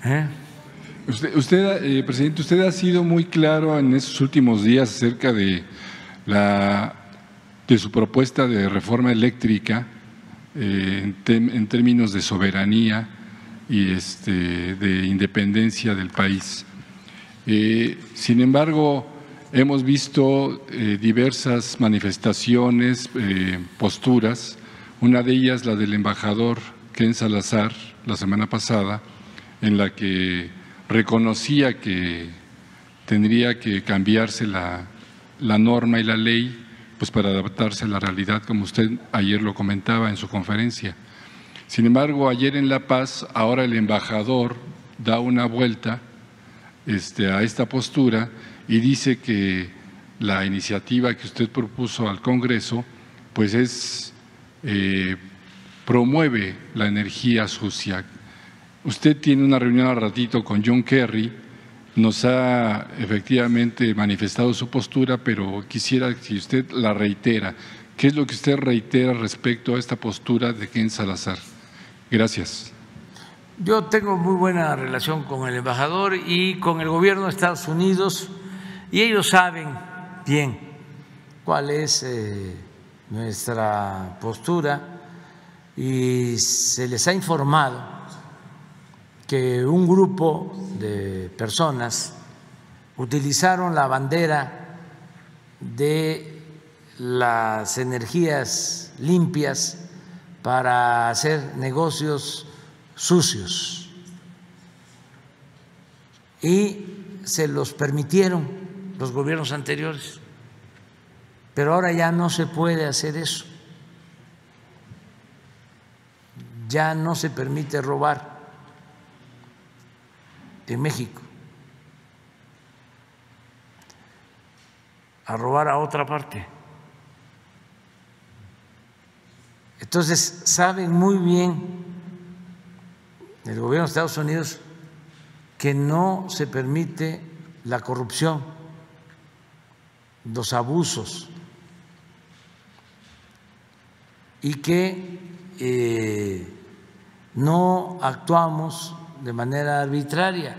¿Eh? Presidente, usted ha sido muy claro en estos últimos días acerca de su propuesta de reforma eléctrica en términos de soberanía y de independencia del país. Sin embargo, hemos visto diversas manifestaciones, posturas, una de ellas la del embajador Ken Salazar la semana pasada, en la que reconocía que tendría que cambiarse la norma y la ley pues para adaptarse a la realidad, como usted ayer lo comentaba en su conferencia. Sin embargo, ayer en La Paz, ahora el embajador da una vuelta a esta postura y dice que la iniciativa que usted propuso al Congreso pues promueve la energía sucia. Usted tiene una reunión al ratito con John Kerry, nos ha efectivamente manifestado su postura, pero quisiera que usted la reitera. ¿Qué es lo que usted reitera respecto a esta postura de Ken Salazar? Gracias. Yo tengo muy buena relación con el embajador y con el gobierno de Estados Unidos, y ellos saben bien cuál es nuestra postura, y se les ha informado que un grupo de personas utilizaron la bandera de las energías limpias para hacer negocios sucios y se los permitieron los gobiernos anteriores, pero ahora ya no se puede hacer eso, ya no se permite robar en México, a robar a otra parte. Entonces saben muy bien el gobierno de Estados Unidos que no se permite la corrupción, los abusos, y que no actuamos de manera arbitraria,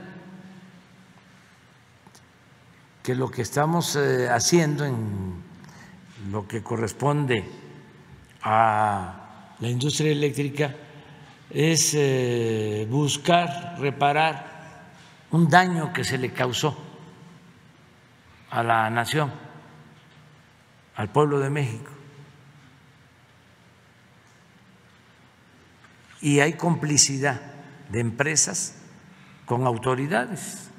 que lo que estamos haciendo en lo que corresponde a la industria eléctrica es buscar reparar un daño que se le causó a la nación, al pueblo de México. Y hay complicidad de empresas con autoridades,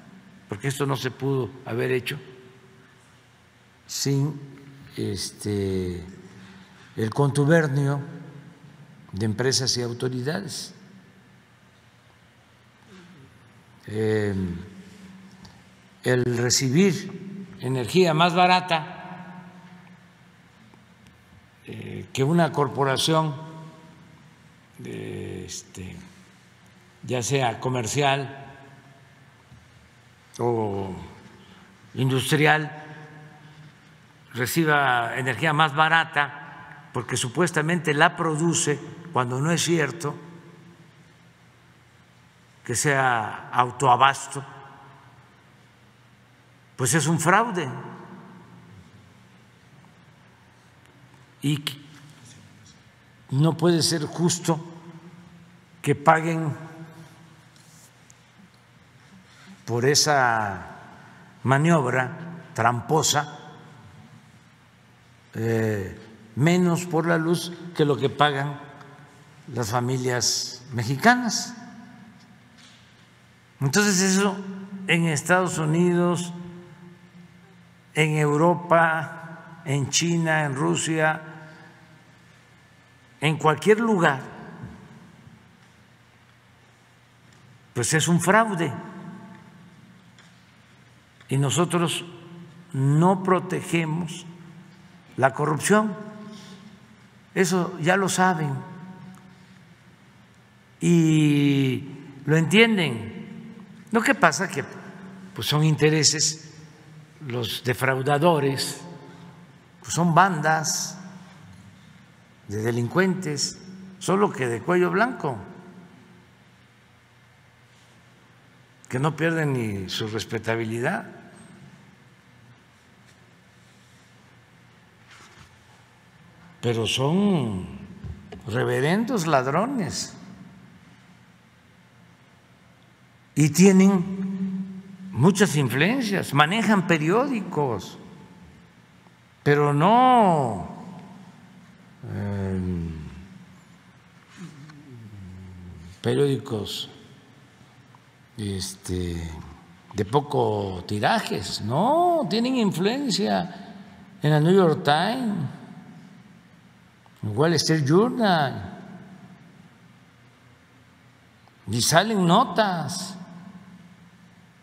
porque esto no se pudo haber hecho sin el contubernio de empresas y autoridades. El recibir energía más barata que una corporación ya sea comercial o industrial, reciba energía más barata porque supuestamente la produce, cuando no es cierto, que sea autoabasto, pues es un fraude. Y no puede ser justo que paguen por esa maniobra tramposa menos por la luz que lo que pagan las familias mexicanas. Entonces eso en Estados Unidos, en Europa, en China, en Rusia, en cualquier lugar, pues es un fraude. Y nosotros no protegemos la corrupción, eso ya lo saben y lo entienden. Lo que pasa que pues son intereses, los defraudadores pues son bandas de delincuentes, solo que de cuello blanco. que no pierden ni su respetabilidad. Pero son reverendos ladrones y tienen muchas influencias, manejan periódicos, pero no periódicos de poco tirajes, no, tienen influencia en el New York Times, en el Wall Street Journal, y salen notas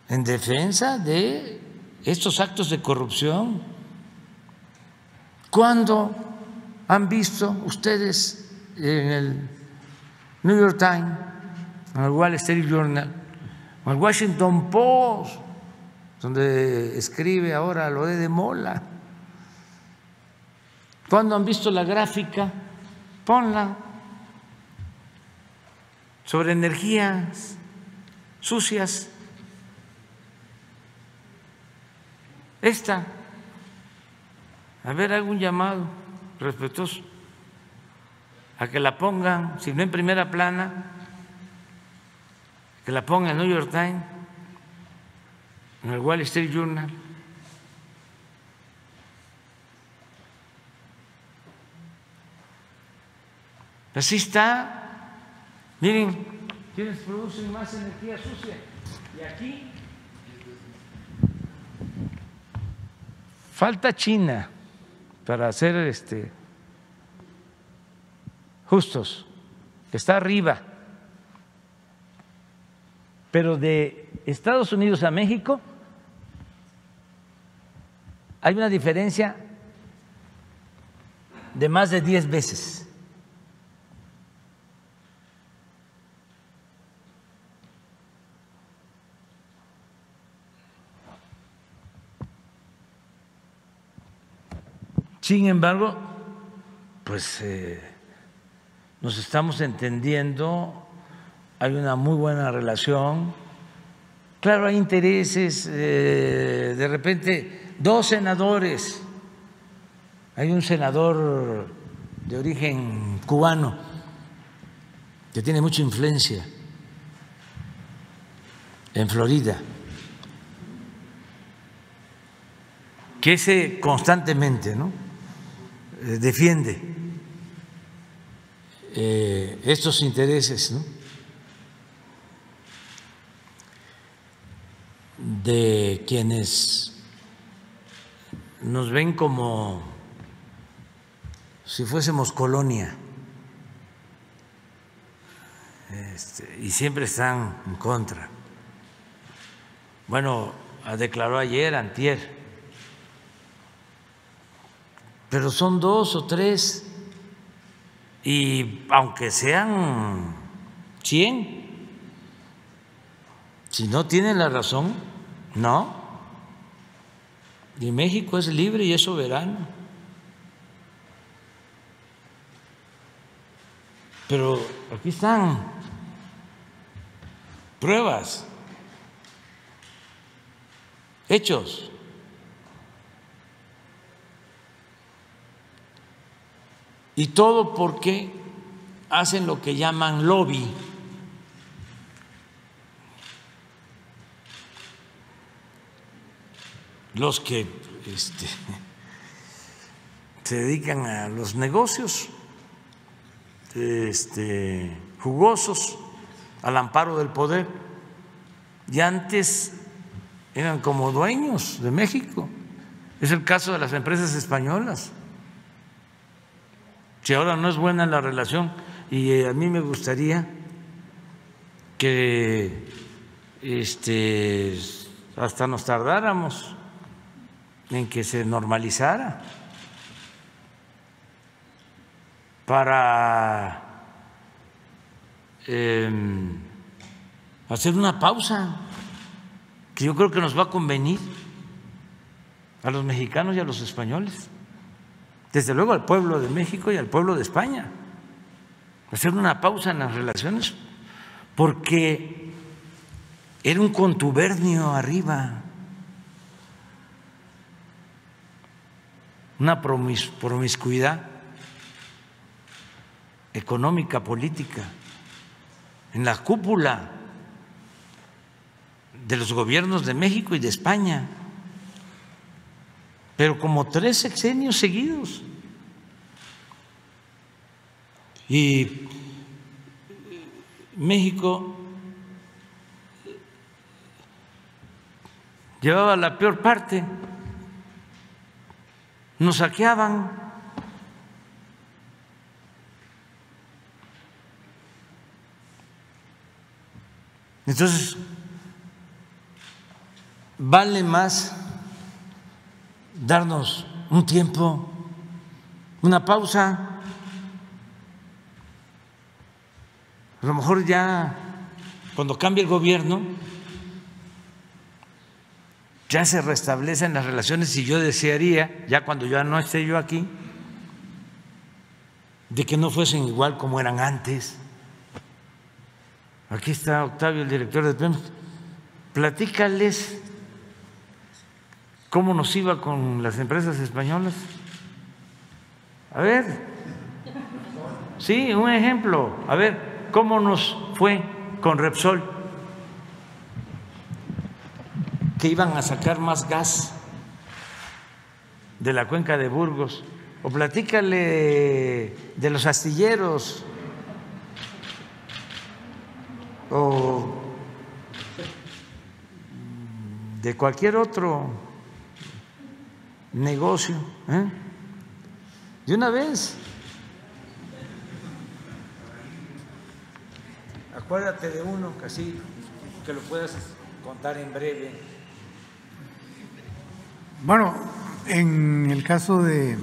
en defensa de estos actos de corrupción. ¿Cuándo han visto ustedes en el New York Times, en el Wall Street Journal, en el Washington Post, donde escribe ahora Loé de Mola? ¿Cuándo han visto la gráfica? Ponla, sobre energías sucias. Esta, a ver, hago un llamado respetuoso a que la pongan, si no en primera plana, que la pongan en el New York Times, en el Wall Street Journal. Así está. Miren, ¿quiénes producen más energía sucia? Y aquí falta China para ser justos, está arriba. Pero de Estados Unidos a México hay una diferencia de más de 10 veces. Sin embargo, pues nos estamos entendiendo, hay una muy buena relación. Claro, hay intereses, de repente 2 senadores, hay un senador de origen cubano que tiene mucha influencia en Florida, que ese constantemente, ¿no?, defiende estos intereses, ¿no?, de quienes nos ven como si fuésemos colonia, y siempre están en contra. Bueno, declaró ayer, antier, pero son 2 o 3, y aunque sean 100, si no tienen la razón, no. Y México es libre y es soberano. Pero aquí están pruebas, hechos. Y todo porque hacen lo que llaman lobby. Los que se dedican a los negocios jugosos, al amparo del poder, y antes eran como dueños de México. Es el caso de las empresas españolas. Si ahora no es buena la relación, y a mí me gustaría que hasta nos tardáramos en que se normalizara, para hacer una pausa que yo creo que nos va a convenir a los mexicanos y a los españoles, desde luego al pueblo de México y al pueblo de España, hacer una pausa en las relaciones, porque Era un contubernio arriba, una promiscuidad económica, política, en la cúpula de los gobiernos de México y de España, pero como 3 sexenios seguidos. Y México llevaba la peor parte, nos saqueaban. Entonces, vale más darnos un tiempo, una pausa. A lo mejor ya cuando cambie el gobierno ya se restablecen las relaciones, y yo desearía, ya cuando ya no esté yo aquí, de que no fuesen igual como eran antes. Aquí está Octavio, el director de Pemex. Platícales cómo nos iba con las empresas españolas. A ver, sí, un ejemplo. A ver, ¿cómo nos fue con Repsol? Que iban a sacar más gas de la cuenca de Burgos. O platícale de los astilleros, o de cualquier otro negocio, de una vez. Acuérdate de uno, así que lo puedas contar en breve. Bueno, en el caso de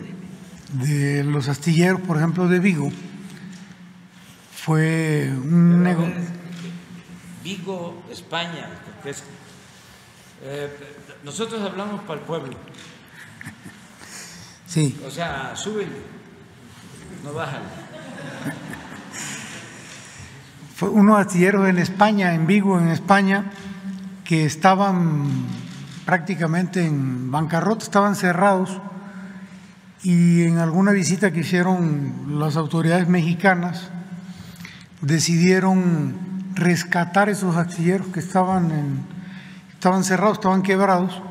los astilleros, por ejemplo, de Vigo, fue un negocio. Vigo, España, porque es, nosotros hablamos para el pueblo. Sí. O sea, súbele, no bájale. Fue unos astilleros en España, en Vigo, en España, que estaban prácticamente en bancarrota, estaban cerrados, y en alguna visita que hicieron las autoridades mexicanas decidieron rescatar esos astilleros que estaban cerrados, estaban quebrados,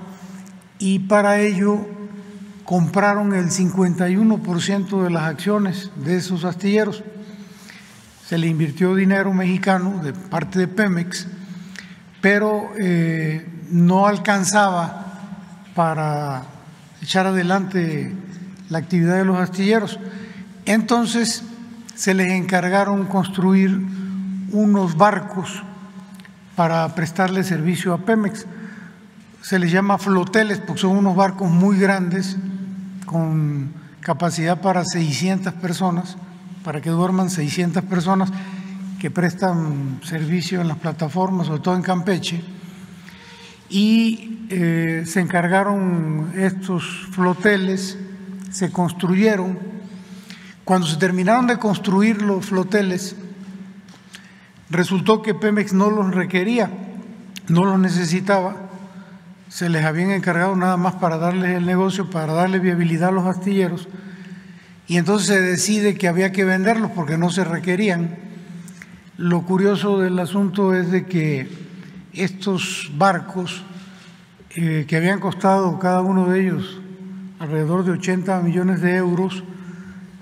y para ello compraron el 51% de las acciones de esos astilleros. Se le invirtió dinero mexicano de parte de Pemex, pero no alcanzaba para echar adelante la actividad de los astilleros. Entonces se les encargaron construir unos barcos para prestarle servicio a Pemex. Se les llama floteles porque son unos barcos muy grandes con capacidad para 600 personas, para que duerman 600 personas, que prestan servicio en las plataformas, sobre todo en Campeche. Y se encargaron estos floteles, se construyeron. Cuando se terminaron de construir los floteles, resultó que Pemex no los requería, no los necesitaba, se les habían encargado nada más para darles el negocio, para darle viabilidad a los astilleros, y entonces se decide que había que venderlos porque no se requerían. Lo curioso del asunto es de que estos barcos, que habían costado cada uno de ellos alrededor de 80 millones de euros,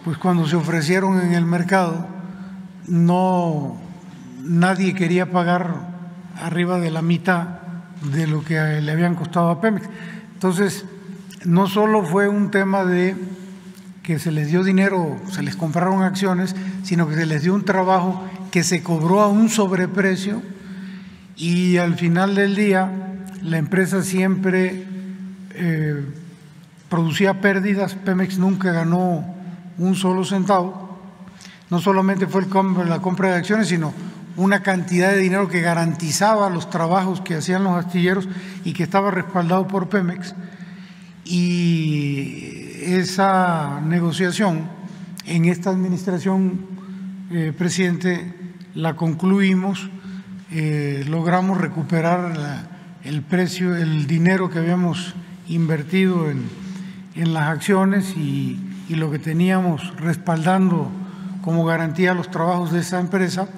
pues cuando se ofrecieron en el mercado, nadie quería pagar arriba de la mitad de lo que le habían costado a Pemex. Entonces, no solo fue un tema de que se les dio dinero, se les compraron acciones, sino que se les dio un trabajo que se cobró a un sobreprecio, y al final del día la empresa siempre producía pérdidas. Pemex nunca ganó un solo centavo. No solamente fue la compra de acciones, sino una cantidad de dinero que garantizaba los trabajos que hacían los astilleros y que estaba respaldado por Pemex. Y esa negociación en esta administración, presidente, la concluimos logramos recuperar el precio, el dinero que habíamos invertido en las acciones y lo que teníamos respaldando como garantía los trabajos de esa empresa,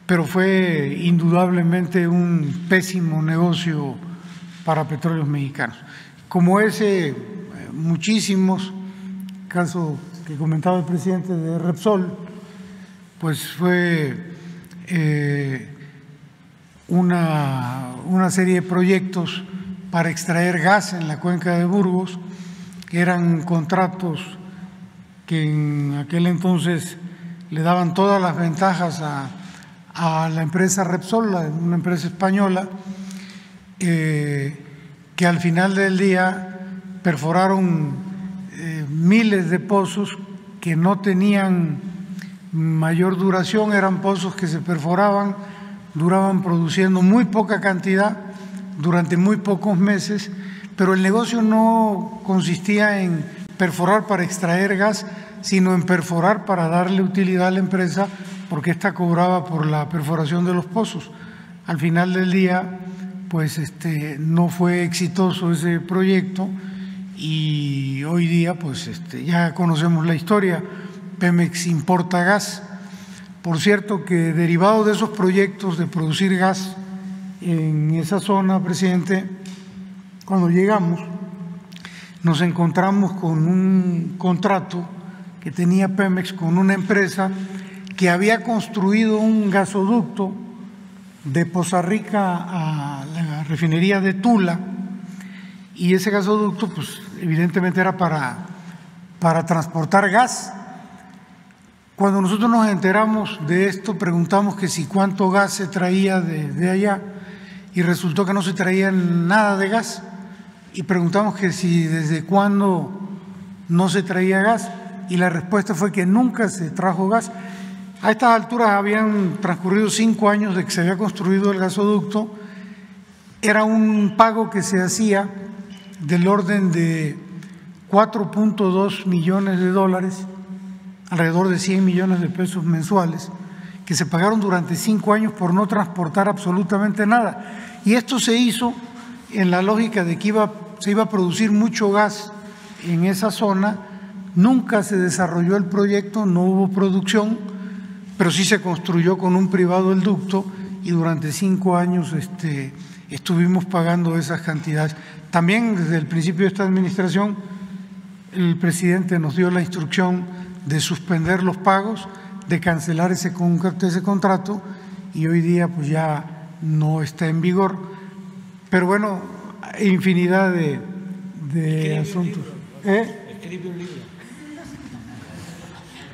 pero fue indudablemente un pésimo negocio para Petróleos Mexicanos. Como ese, muchísimos, caso que comentaba el presidente de Repsol, pues fue una serie de proyectos para extraer gas en la cuenca de Burgos, que eran contratos que en aquel entonces le daban todas las ventajas a la empresa Repsol, una empresa española, que al final del día perforaron miles de pozos que no tenían mayor duración, eran pozos que se perforaban, duraban produciendo muy poca cantidad durante muy pocos meses, pero el negocio no consistía en perforar para extraer gas, sino en perforar para darle utilidad a la empresa, porque ésta cobraba por la perforación de los pozos. Al final del día, pues no fue exitoso ese proyecto y hoy día pues ya conocemos la historia. Pemex importa gas. Por cierto que derivado de esos proyectos de producir gas en esa zona, presidente, cuando llegamos nos encontramos con un contrato que tenía Pemex con una empresa que había construido un gasoducto de Poza Rica a la refinería de Tula, y ese gasoducto pues evidentemente era para transportar gas. Cuando nosotros nos enteramos de esto, preguntamos que si cuánto gas se traía de allá, y resultó que no se traía nada de gas, y preguntamos que si desde cuándo no se traía gas, y la respuesta fue que nunca se trajo gas. A estas alturas habían transcurrido 5 años de que se había construido el gasoducto. Era un pago que se hacía del orden de 4.2 millones de dólares, alrededor de 100 millones de pesos mensuales, que se pagaron durante 5 años por no transportar absolutamente nada. Y esto se hizo en la lógica de que se iba a producir mucho gas en esa zona. Nunca se desarrolló el proyecto, no hubo producción, pero sí se construyó con un privado el ducto y durante 5 años estuvimos pagando esas cantidades. También desde el principio de esta administración el presidente nos dio la instrucción de suspender los pagos, de cancelar ese contrato, y hoy día pues ya no está en vigor. Pero bueno, infinidad de asuntos. Escribe un libro.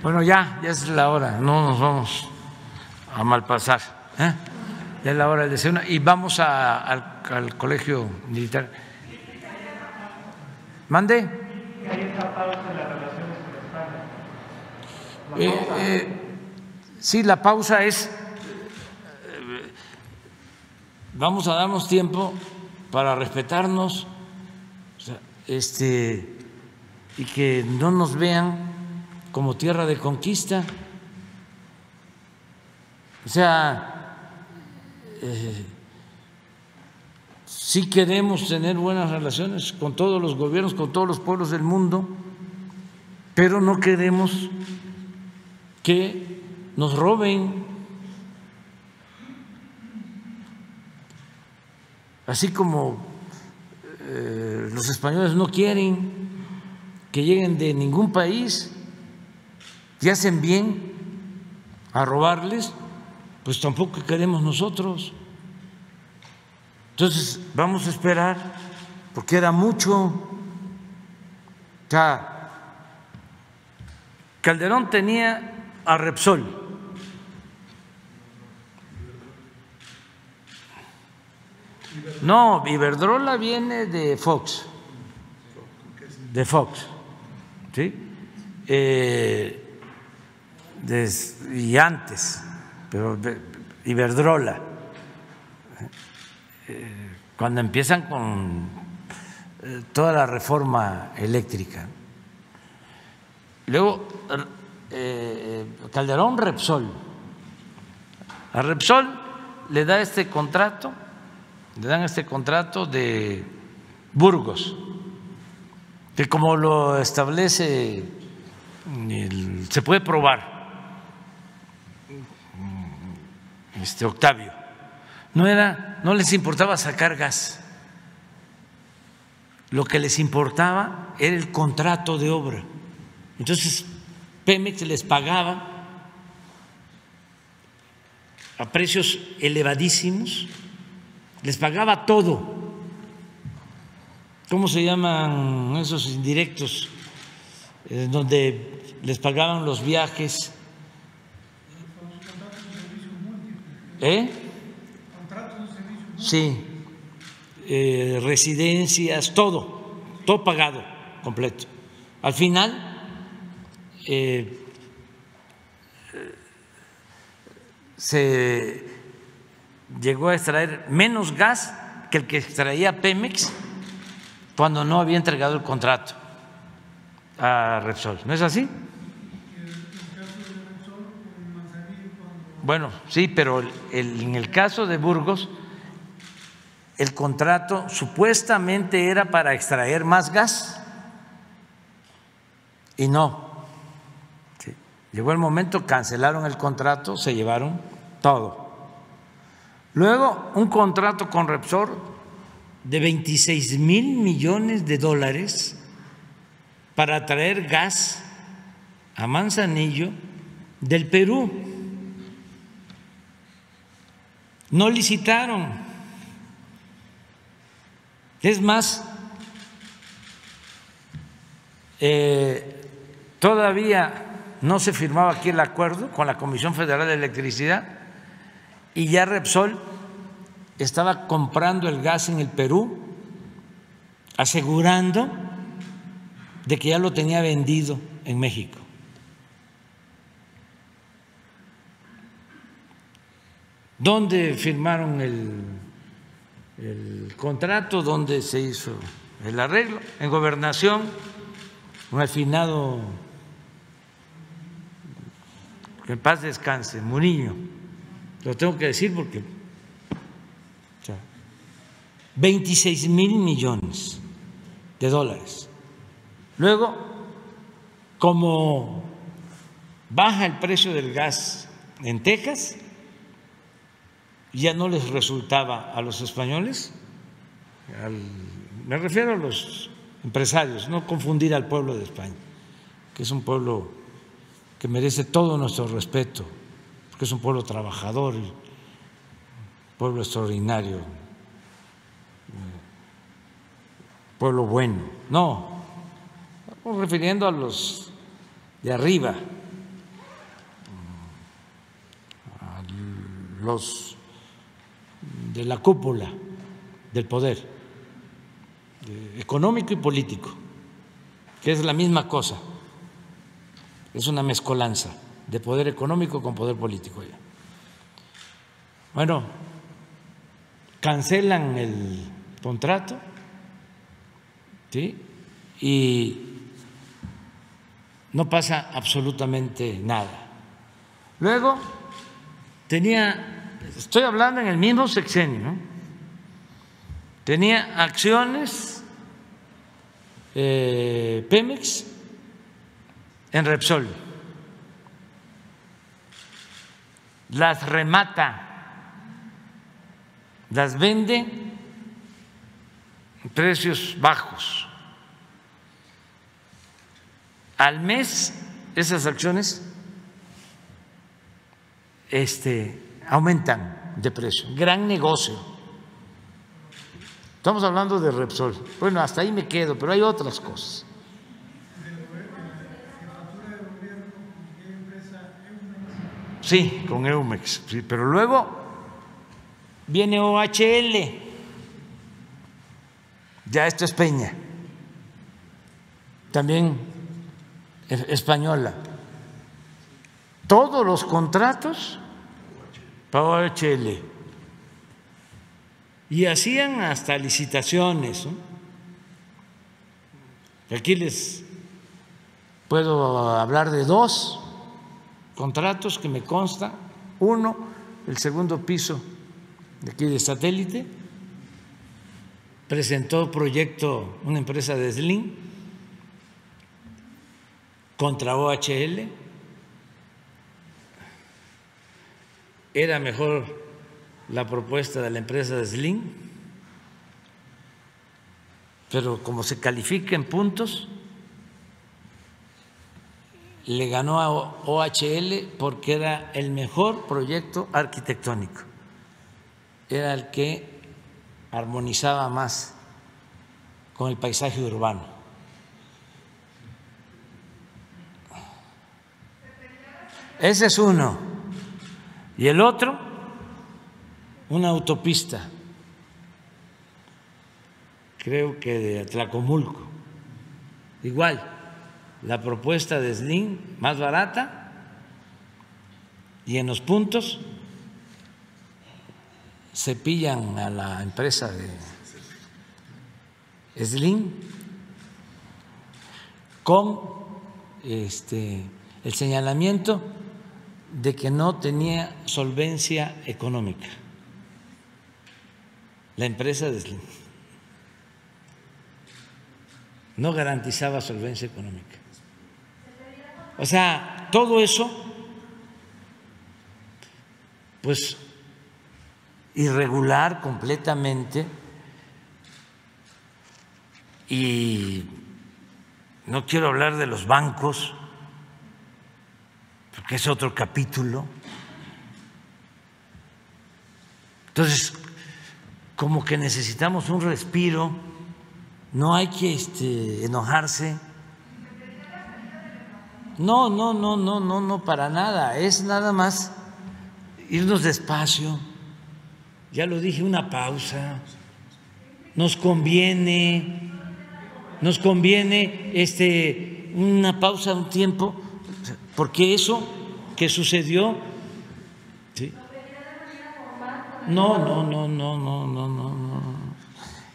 Bueno, ya es la hora, no nos vamos a malpasar. Ya es la hora del desayuno y vamos al colegio militar. ¿Mande? Hay esta pausa en las relaciones con España. Sí, la pausa es, vamos a darnos tiempo para respetarnos, y que no nos vean como tierra de conquista. O sea, sí queremos tener buenas relaciones con todos los gobiernos, con todos los pueblos del mundo, pero no queremos que nos roben. Así como los españoles no quieren que lleguen de ningún país y hacen bien a robarles, pues tampoco queremos nosotros. Entonces vamos a esperar, porque era mucho. Ya Calderón tenía a Repsol, no, Iberdrola viene de Fox, ¿sí? Y antes, pero Iberdrola, cuando empiezan con toda la reforma eléctrica. Luego Calderón, Repsol. A Repsol le dan este contrato de Burgos, que como lo establece, se puede probar, Octavio, no les importaba sacar gas, lo que les importaba era el contrato de obra. Entonces Pemex les pagaba a precios elevadísimos, les pagaba todo. ¿Cómo se llaman esos indirectos? Donde les pagaban los viajes. Sí, residencias, todo pagado completo. Al final se llegó a extraer menos gas que el que extraía Pemex cuando no había entregado el contrato a Repsol. ¿No es así? Bueno, sí, pero en el caso de Burgos, el contrato supuestamente era para extraer más gas y no. Sí. Llegó el momento, cancelaron el contrato, se llevaron todo. Luego, un contrato con Repsol de 26,000 millones de dólares para traer gas a Manzanillo del Perú. No licitaron. Es más, todavía no se firmaba aquí el acuerdo con la Comisión Federal de Electricidad y ya Repsol estaba comprando el gas en el Perú, asegurando de que ya lo tenía vendido en México. ¿Dónde firmaron el contrato? ¿Dónde se hizo el arreglo? En Gobernación, un afinado, que en paz descanse, Murillo. Lo tengo que decir porque 26,000 millones de dólares. Luego, como baja el precio del gas en Texas, ya no les resultaba a los españoles, me refiero a los empresarios, no confundir al pueblo de España, que es un pueblo que merece todo nuestro respeto, porque es un pueblo trabajador, un pueblo extraordinario, pueblo bueno. No, estamos refiriendo a los de arriba, a los de la cúpula del poder económico y político, que es la misma cosa, es una mezcolanza de poder económico con poder político. Bueno, cancelan el contrato, ¿sí? Y no pasa absolutamente nada. Luego estoy hablando en el mismo sexenio, ¿no? Tenía acciones Pemex en Repsol, las remata, las vende a precios bajos. Al mes esas acciones aumentan de precio, gran negocio. Estamos hablando de Repsol. Bueno, hasta ahí me quedo, pero hay otras cosas. Sí, con Eumex, sí, pero luego viene OHL, ya esto es Peña, también española. Todos los contratos para OHL y hacían hasta licitaciones, ¿no? Aquí les puedo hablar de 2 contratos que me consta. Uno, el segundo piso de aquí de satélite, presentó proyecto una empresa de Slim contra OHL. Era mejor la propuesta de la empresa de Slim, pero como se califica en puntos, le ganó a OHL porque era el mejor proyecto arquitectónico, era el que armonizaba más con el paisaje urbano. Ese es uno. Y el otro, una autopista, creo que de Atlacomulco, igual, la propuesta de Slim más barata y en los puntos se pillan a la empresa de Slim con el señalamiento de que no tenía solvencia económica la empresa de Slim, no garantizaba solvencia económica. O sea, todo eso, pues irregular completamente, y no quiero hablar de los bancos, porque es otro capítulo. Entonces, como que necesitamos un respiro, no hay que enojarse. No, para nada, es nada más irnos despacio. Ya lo dije, una pausa. Nos conviene una pausa, un tiempo, porque eso que sucedió, ¿sí? No,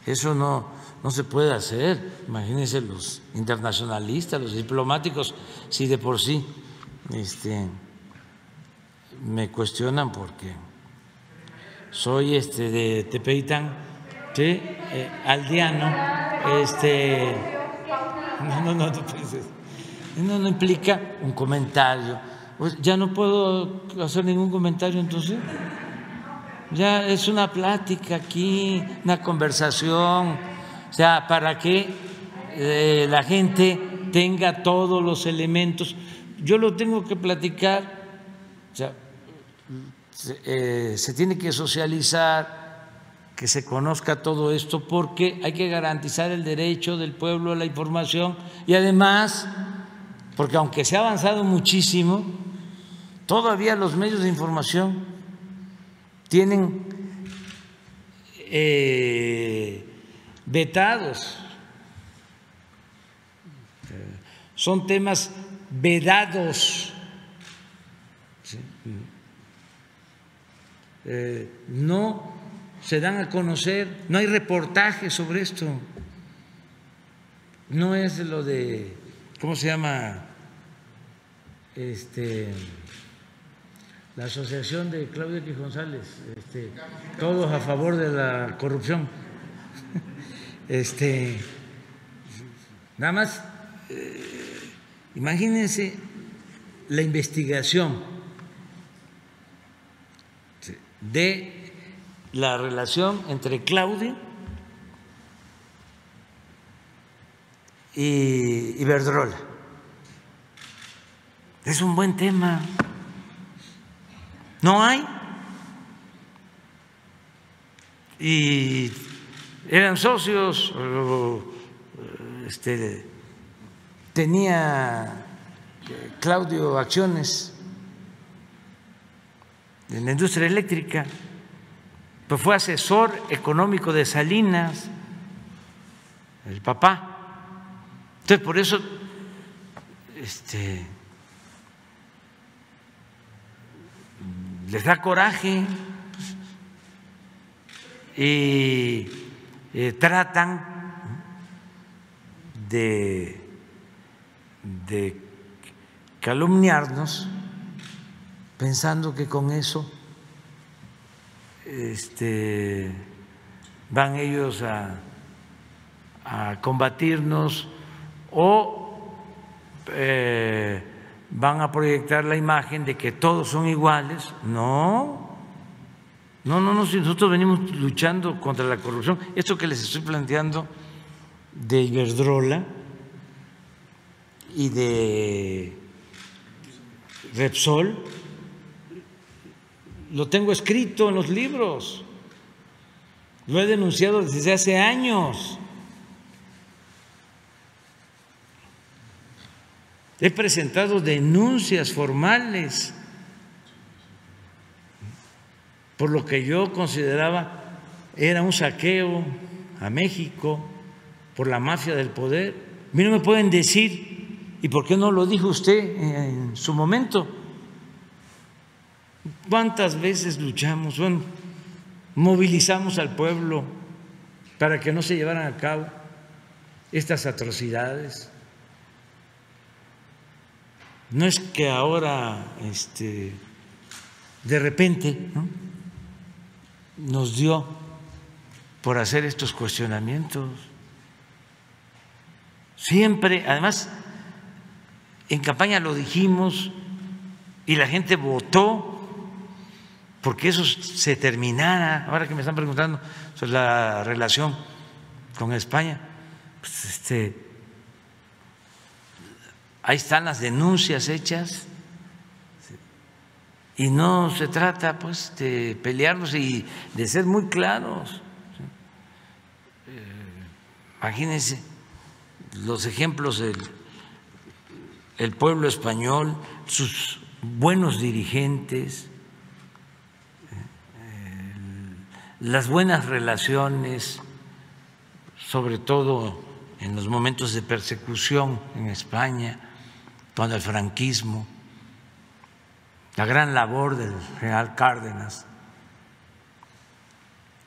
eso no se puede hacer. Imagínense los internacionalistas, los diplomáticos, si de por sí me cuestionan porque soy de Tepeitán, ¿sí? Aldeano, no implica un comentario. Pues ya no puedo hacer ningún comentario, entonces ya es una plática aquí, una conversación, o sea, para que la gente tenga todos los elementos. Yo lo tengo que platicar, o sea, se tiene que socializar, que se conozca todo esto, porque hay que garantizar el derecho del pueblo a la información y además, porque aunque se ha avanzado muchísimo, todavía los medios de información tienen vetados, son temas vedados, ¿sí? No se dan a conocer, no hay reportajes sobre esto, no es lo de, ¿cómo se llama? La asociación de Claudia X González, todos a favor de la corrupción. Nada más, imagínense la investigación de la relación entre Claudia y Iberdrola. Es un buen tema. No hay. Y eran socios, tenía Claudio acciones en la industria eléctrica, pues fue asesor económico de Salinas, el papá. Entonces, por eso les da coraje y tratan de calumniarnos pensando que con eso van ellos a combatirnos o van a proyectar la imagen de que todos son iguales. No, si nosotros venimos luchando contra la corrupción. Esto que les estoy planteando de Iberdrola y de Repsol, lo tengo escrito en los libros, lo he denunciado desde hace años. He presentado denuncias formales por lo que yo consideraba era un saqueo a México por la mafia del poder. A mí no me pueden decir, ¿y por qué no lo dijo usted en su momento? ¿Cuántas veces luchamos? Bueno, movilizamos al pueblo para que no se llevaran a cabo estas atrocidades. No es que ahora, de repente, ¿no?, nos dio por hacer estos cuestionamientos. Siempre, además, en campaña lo dijimos y la gente votó porque eso se terminara. Ahora que me están preguntando sobre la relación con España, pues ahí están las denuncias hechas y no se trata pues de pelearnos y de ser muy claros. Imagínense los ejemplos del pueblo español, sus buenos dirigentes, las buenas relaciones, sobre todo en los momentos de persecución en España, cuando el franquismo, la gran labor del general Cárdenas,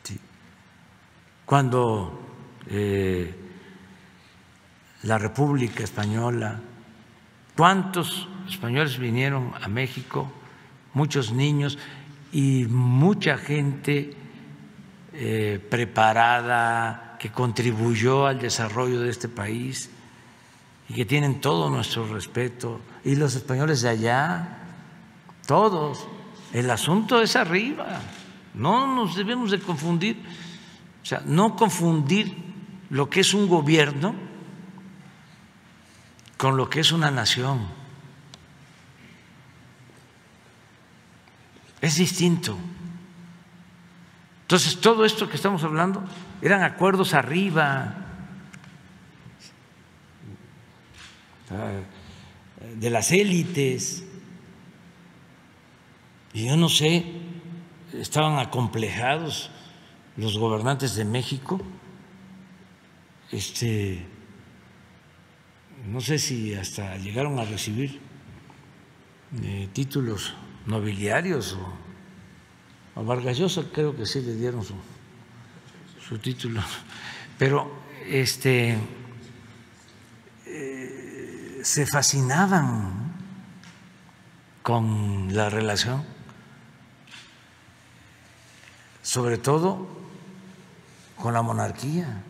sí, cuando la República Española, cuántos españoles vinieron a México, muchos niños y mucha gente preparada que contribuyó al desarrollo de este país y que tienen todo nuestro respeto, y los españoles de allá, todos. El asunto es arriba, no nos debemos de confundir, o sea, no confundir lo que es un gobierno con lo que es una nación. Es distinto. Entonces, todo esto que estamos hablando eran acuerdos arriba, de las élites, y yo no sé, estaban acomplejados los gobernantes de México, no sé si hasta llegaron a recibir títulos nobiliarios o a Vargas Llosa creo que sí le dieron su título, pero se fascinaban con la relación, sobre todo con la monarquía.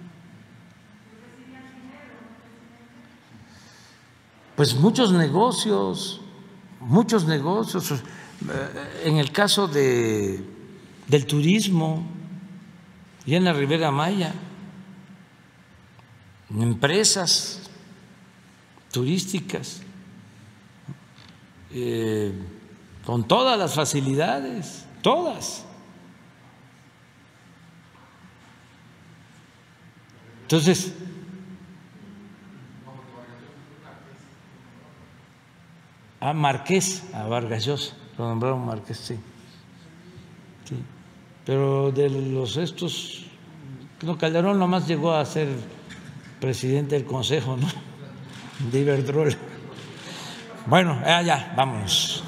Pues muchos negocios. En el caso del turismo, y en la Ribera Maya, empresas turísticas con todas las facilidades, todas. Entonces, a Marqués, a Vargas Llosa, lo nombraron Marqués, sí. Pero de los estos, Calderón nomás llegó a ser presidente del Consejo, ¿no?, de Iberdrola. Bueno, ya, vámonos.